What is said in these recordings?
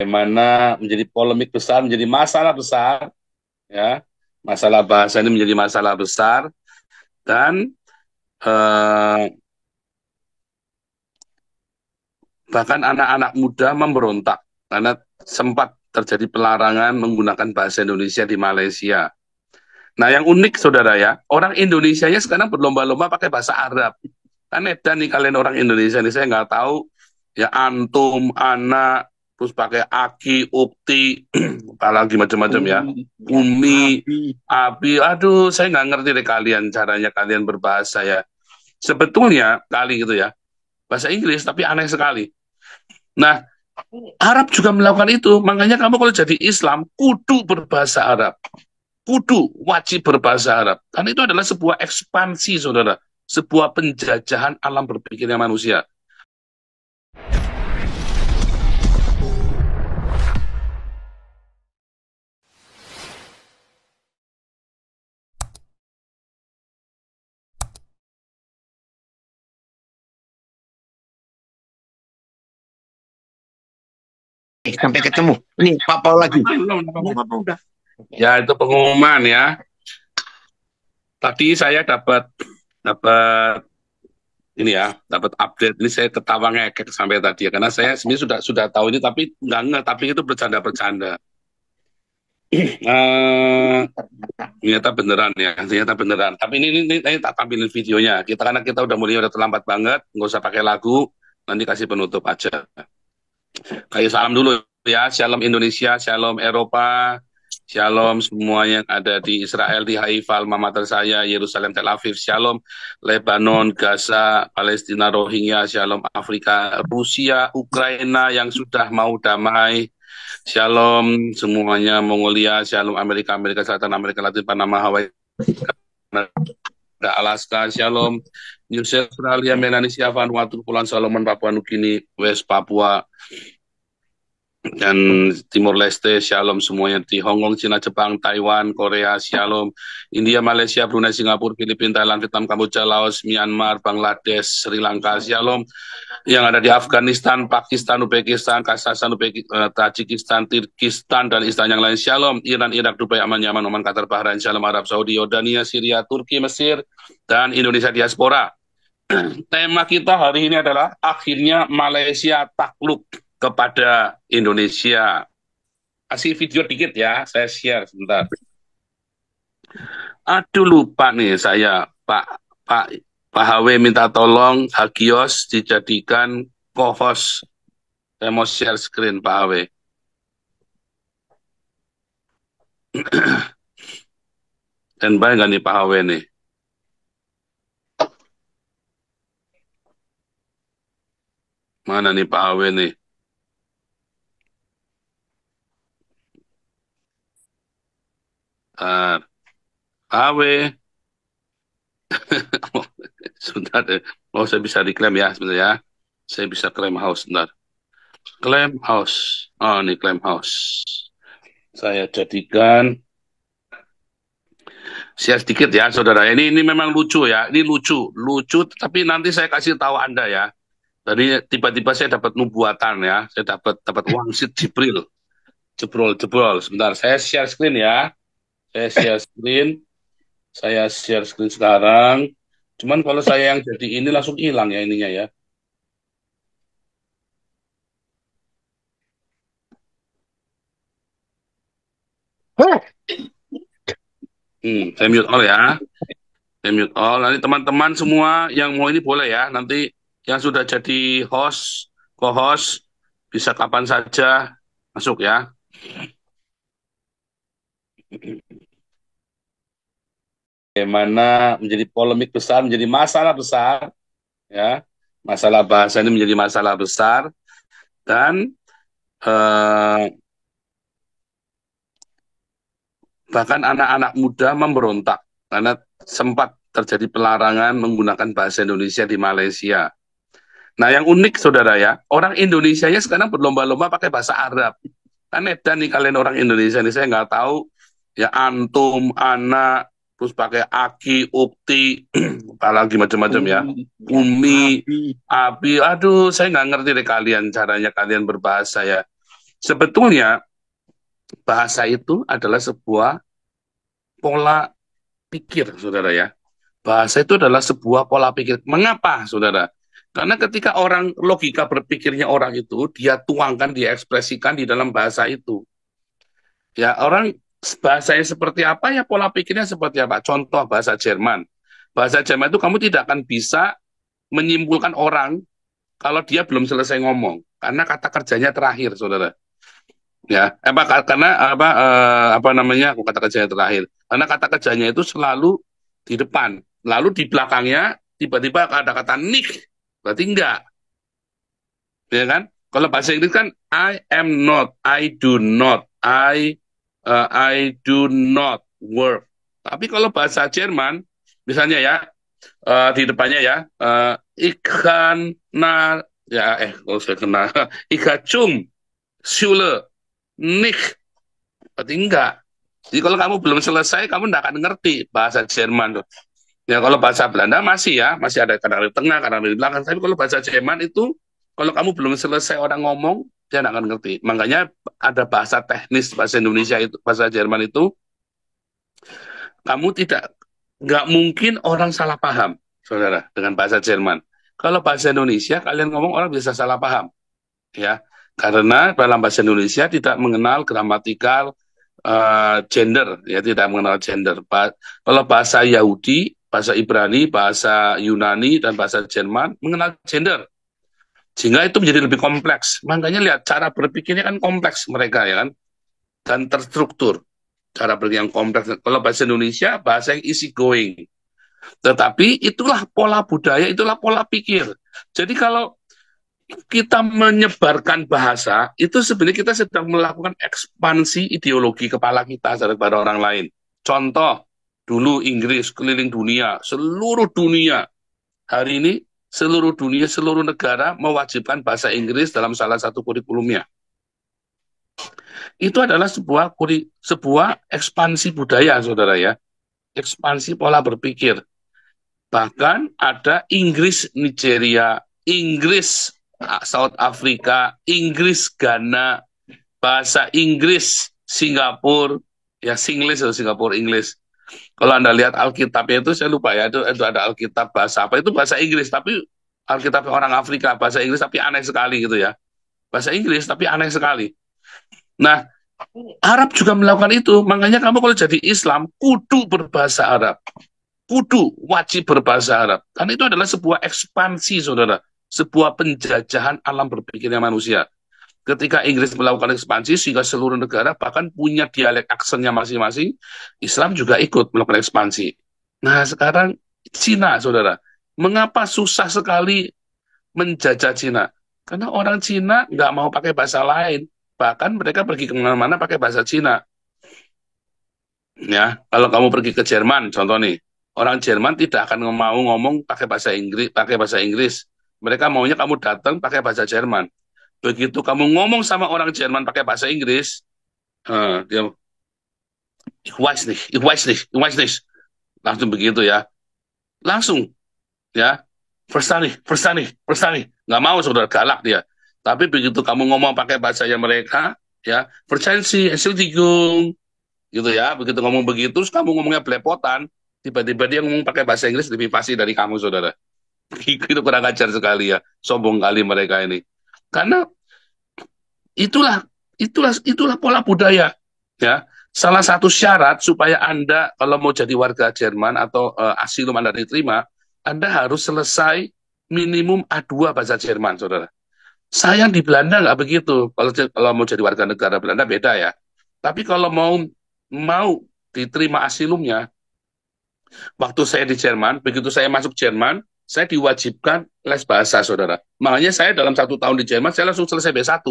Bagaimana menjadi polemik besar, menjadi masalah besar, ya. Masalah bahasa ini menjadi masalah besar dan eh, bahkan anak-anak muda memberontak karena sempat terjadi pelarangan menggunakan bahasa Indonesia di Malaysia. Nah, yang unik saudara ya, orang Indonesianya sekarang berlomba-lomba pakai bahasa Arab. Kan edan nih kalian orang Indonesia nih, saya nggak tahu ya antum, anak, terus pakai aki, ukti, apalagi macam-macam ya, umi, abi, aduh saya nggak ngerti deh kalian caranya kalian berbahasa ya. Sebetulnya kali gitu ya, bahasa Inggris tapi aneh sekali. Nah, Arab juga melakukan itu, makanya kamu kalau jadi Islam kudu berbahasa Arab, kudu wajib berbahasa Arab. Karena itu adalah sebuah ekspansi, saudara, sebuah penjajahan alam berpikirnya manusia. Sampai ketemu. Ini Pak Paul lagi. Belum, apa udah? Ya itu pengumuman ya. Tadi saya dapat dapat ini ya, dapat update. Ini saya ketawa ngekek sampai tadi ya, karena saya sebenarnya sudah tahu ini, tapi nggak nggak. Tapi itu bercanda-bercanda. Ternyata beneran ya, ternyata beneran. Tapi ini tak tampilin videonya. Karena kita udah terlambat banget, nggak usah pakai lagu. Nanti kasih penutup aja. Kayak salam dulu ya, Shalom Indonesia, Shalom Eropa, Shalom semua yang ada di Israel, di Haifa, alma mater saya, Yerusalem, Tel Aviv, Shalom Lebanon, Gaza, Palestina, Rohingya, Shalom Afrika, Rusia, Ukraina yang sudah mau damai, Shalom semuanya, Mongolia, Shalom Amerika, Amerika Selatan, Amerika Latin, Panama, Hawaii, Kanada, Alaska, Shalom New Zealand, Australia, Melanesia, Vanuatu, Kepulauan Solomon, Papua Nugini, West Papua, dan Timor Leste, Shalom semuanya di Hong Kong, Cina, Jepang, Taiwan, Korea, Shalom, India, Malaysia, Brunei, Singapura, Filipina, Thailand, Vietnam, Kamboja, Laos, Myanmar, Bangladesh, Sri Lanka, Shalom, yang ada di Afghanistan, Pakistan, Uzbekistan, Kazakhstan, Tajikistan, Kirgistan, dan istan yang lain, Shalom, Iran, Irak, Dubai, Aman, Yaman, Oman, Qatar, Bahrain, Shalom, Arab Saudi, Yordania, Syria, Turki, Mesir, dan Indonesia Diaspora. Tema kita hari ini adalah akhirnya Malaysia takluk kepada Indonesia. Kasih video dikit ya, saya share sebentar. Aduh lupa nih saya, Pak Pak HW minta tolong Hagios dijadikan co-host. Saya mau share screen Pak HW. Dan baik nggak nih Pak HW nih? Mana nih Pak HW nih? HW. Sebentar deh. Oh, saya bisa diklaim ya sebentar ya. Saya bisa claim house sebentar. Claim house. Oh, ini claim house. Saya jadikan share sedikit ya, saudara. Ini memang lucu ya. Ini lucu. Tapi nanti saya kasih tahu Anda ya. Tadi tiba-tiba saya dapat nubuatan ya. Saya dapat wangsit Jibril. Jebrol. Sebentar, saya share screen ya. Saya share screen. Saya share screen sekarang. Cuman kalau saya yang jadi ini langsung hilang ya ininya ya. Saya mute all ya. Saya mute all. Nanti teman-teman semua yang mau ini boleh ya. Nanti yang sudah jadi host, co-host, bisa kapan saja masuk ya. Bagaimana menjadi polemik besar, menjadi masalah besar, ya. Masalah bahasa ini menjadi masalah besar dan eh, bahkan anak-anak muda memberontak karena sempat terjadi pelarangan menggunakan bahasa Indonesia di Malaysia. Nah, yang unik saudara ya, orang Indonesianya sekarang berlomba-lomba pakai bahasa Arab. Kan edan nih kalian orang Indonesia nih, saya nggak tahu ya antum, anak, terus pakai aki, ukti, apalagi macam-macam ya, umi, abi, aduh saya nggak ngerti deh kalian caranya kalian berbahasa ya. Sebetulnya bahasa itu adalah sebuah pola pikir, saudara ya. Bahasa itu adalah sebuah pola pikir. Mengapa, saudara? Karena ketika orang logika berpikirnya orang itu, dia tuangkan, dia ekspresikan di dalam bahasa itu. Ya, orang bahasanya seperti apa, ya pola pikirnya seperti apa. Contoh bahasa Jerman. Bahasa Jerman itu kamu tidak akan bisa menyimpulkan orang kalau dia belum selesai ngomong. Karena kata kerjanya terakhir, saudara. Ya, karena apa namanya? Aku kata kerjanya terakhir. Karena kata kerjanya itu selalu di depan, lalu di belakangnya tiba-tiba ada kata nick, berarti enggak, ya kan? Kalau bahasa Inggris kan I am not, I do not, I do not work. Tapi kalau bahasa Jerman, misalnya ya di depannya ya ikan na ya kalau saya kena ikacum Schule nicht, berarti enggak. Jadi kalau kamu belum selesai, kamu enggak akan ngerti bahasa Jerman tuh. Ya kalau bahasa Belanda masih ya, masih ada kadang di tengah, kadang di belakang. Tapi kalau bahasa Jerman itu, kalau kamu belum selesai orang ngomong, dia nggak akan ngerti. Makanya ada bahasa teknis bahasa Indonesia itu, bahasa Jerman itu, kamu nggak mungkin orang salah paham, saudara, dengan bahasa Jerman. Kalau bahasa Indonesia, kalian ngomong orang bisa salah paham, ya, karena dalam bahasa Indonesia tidak mengenal gramatikal gender, ya tidak mengenal gender. Kalau bahasa Yahudi, bahasa Ibrani, bahasa Yunani, dan bahasa Jerman mengenal gender. Sehingga itu menjadi lebih kompleks. Makanya lihat, cara berpikirnya kan kompleks mereka, ya kan? Dan terstruktur. Cara berpikir yang kompleks. Kalau bahasa Indonesia, bahasa yang easy going. Tetapi itulah pola budaya, itulah pola pikir. Jadi kalau kita menyebarkan bahasa, itu sebenarnya kita sedang melakukan ekspansi ideologi kepala kita kepada orang lain. Contoh, dulu Inggris keliling dunia, seluruh dunia. Hari ini seluruh dunia, seluruh negara mewajibkan bahasa Inggris dalam salah satu kurikulumnya. Itu adalah sebuah ekspansi budaya, saudara ya. Ekspansi pola berpikir. Bahkan ada Inggris Nigeria, Inggris South Africa, Inggris Ghana, bahasa Inggris Singapura, ya Singlish atau Singapura English. Kalau Anda lihat Alkitabnya itu, saya lupa ya, itu ada Alkitab bahasa apa, itu bahasa Inggris, tapi Alkitab orang Afrika, bahasa Inggris tapi aneh sekali gitu ya. Bahasa Inggris tapi aneh sekali. Nah, Arab juga melakukan itu, makanya kamu kalau jadi Islam, kudu berbahasa Arab. Kudu, wajib berbahasa Arab. Karena itu adalah sebuah ekspansi, saudara. Sebuah penjajahan alam berpikirnya manusia. Ketika Inggris melakukan ekspansi, sehingga seluruh negara bahkan punya dialek aksennya masing-masing, Islam juga ikut melakukan ekspansi. Nah, sekarang Cina, saudara. Mengapa susah sekali menjajah Cina? Karena orang Cina nggak mau pakai bahasa lain. Bahkan mereka pergi ke mana-mana pakai bahasa Cina. Ya, kalau kamu pergi ke Jerman, contoh nih, orang Jerman tidak akan mau ngomong pakai bahasa Inggris, Mereka maunya kamu datang pakai bahasa Jerman. Begitu kamu ngomong sama orang Jerman pakai bahasa Inggris, dia ich weiß nicht, langsung begitu ya, langsung ya, verstanden, nggak mau, saudara, galak dia. Tapi begitu kamu ngomong pakai bahasanya mereka, ya, verzeihen Sie, Entschuldigung, gitu ya. Begitu ngomong begitu, terus kamu ngomongnya belepotan, tiba-tiba dia ngomong pakai bahasa Inggris lebih fasih dari kamu, saudara. Itu kurang ajar sekali ya, sombong kali mereka ini. Karena itulah pola budaya, ya. Salah satu syarat supaya Anda kalau mau jadi warga Jerman atau asilum Anda diterima, Anda harus selesai minimum A2 bahasa Jerman, saudara. Sayang di Belanda nggak begitu. Kalau mau jadi warga negara Belanda beda ya. Tapi kalau mau diterima asilumnya, waktu saya di Jerman, begitu saya masuk Jerman, saya diwajibkan les bahasa, saudara. Makanya saya dalam 1 tahun di Jerman, saya langsung selesai B1.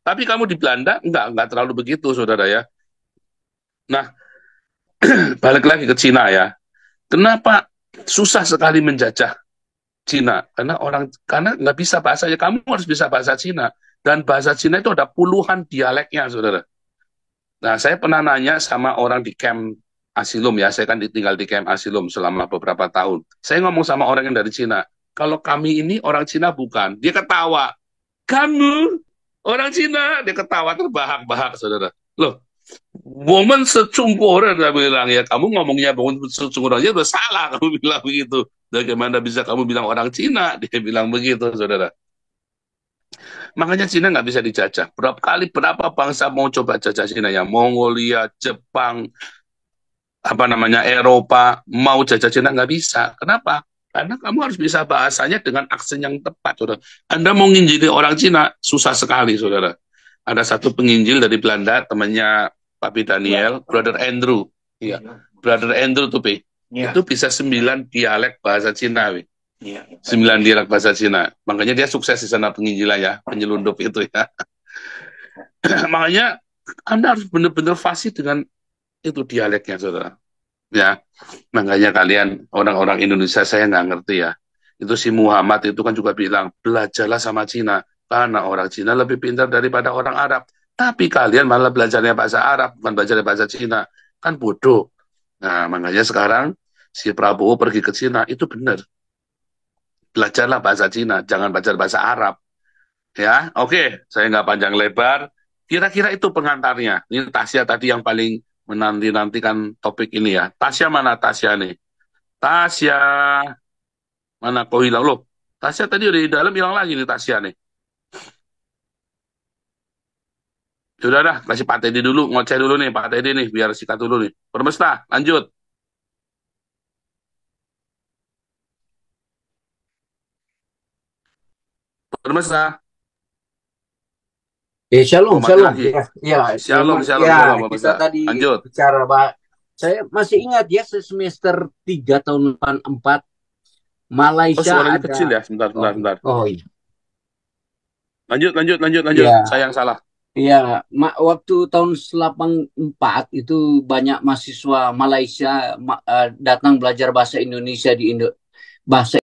Tapi kamu di Belanda, enggak terlalu begitu, saudara ya. Nah, balik lagi ke Cina ya. Kenapa susah sekali menjajah Cina? Karena nggak bisa bahasanya. Kamu harus bisa bahasa Cina. Dan bahasa Cina itu ada puluhan dialeknya, saudara. Nah, saya pernah nanya sama orang di camp Asilum ya, saya kan tinggal di camp Asilum selama beberapa tahun. Saya ngomong sama orang yang dari Cina, kalau kami ini orang Cina bukan. Dia ketawa. Kamu? Orang Cina, dia ketawa terbahak-bahak, saudara. Loh, woman secungkuran, dia bilang, ya kamu ngomongnya woman secungkuran aja udah salah, kamu bilang begitu. Bagaimana bisa kamu bilang orang Cina? Dia bilang begitu, saudara. Makanya Cina nggak bisa dijajah. Berapa bangsa mau coba jajah Cina ya? Mongolia, Jepang, apa namanya Eropa, mau jajah Cina nggak bisa. Kenapa? Karena kamu harus bisa bahasanya dengan aksen yang tepat, saudara. Anda mau nginjili orang Cina, susah sekali, saudara. Ada satu penginjil dari Belanda, temannya Papi Daniel, Brother Andrew. Iya, Brother Andrew tuh, Pi. Ya, Itu bisa 9 dialek bahasa Cina, Pi. ya. 9 dialek bahasa Cina. Makanya dia sukses di sana penginjilan ya, penyelundup itu ya. Makanya Anda harus benar-benar fasih dengan itu dialeknya, saudara. Ya, makanya kalian orang-orang Indonesia saya nggak ngerti ya. Itu si Muhammad itu kan juga bilang, belajarlah sama Cina. Karena orang Cina lebih pintar daripada orang Arab. Tapi kalian malah belajarnya bahasa Arab, bukan belajarnya bahasa Cina. Kan bodoh. Nah, makanya sekarang si Prabowo pergi ke Cina, itu benar. Belajarlah bahasa Cina, jangan belajar bahasa Arab. Ya, oke. Saya nggak panjang lebar. Kira-kira itu pengantarnya. Ini Tasya tadi yang paling menanti-nantikan topik ini ya. Tasya mana Tasya nih? Tasya, mana kau hilang loh? Tasya tadi udah di dalam hilang lagi nih Tasya nih. Sudah dah, kasih Pak Teddy dulu, ngoceh dulu nih Pak Teddy nih, biar sikat dulu nih. Permesta, lanjut. Permesta, Shalom, oh mati shalom. lagi. Ya, ya, Shalom, memang shalom, ya shalom kita Permesta. tadi Lanjut. bicara saya masih ingat ya semester 3 tahun 84 Oh Malaysia suaranya ada. kecil ya, sebentar, Oh, sebentar, sebentar. oh iya. Lanjut, lanjut, lanjut, lanjut. Ya, Saya yang salah. ya, waktu tahun 84 itu banyak mahasiswa Malaysia datang belajar bahasa Indonesia di bahasa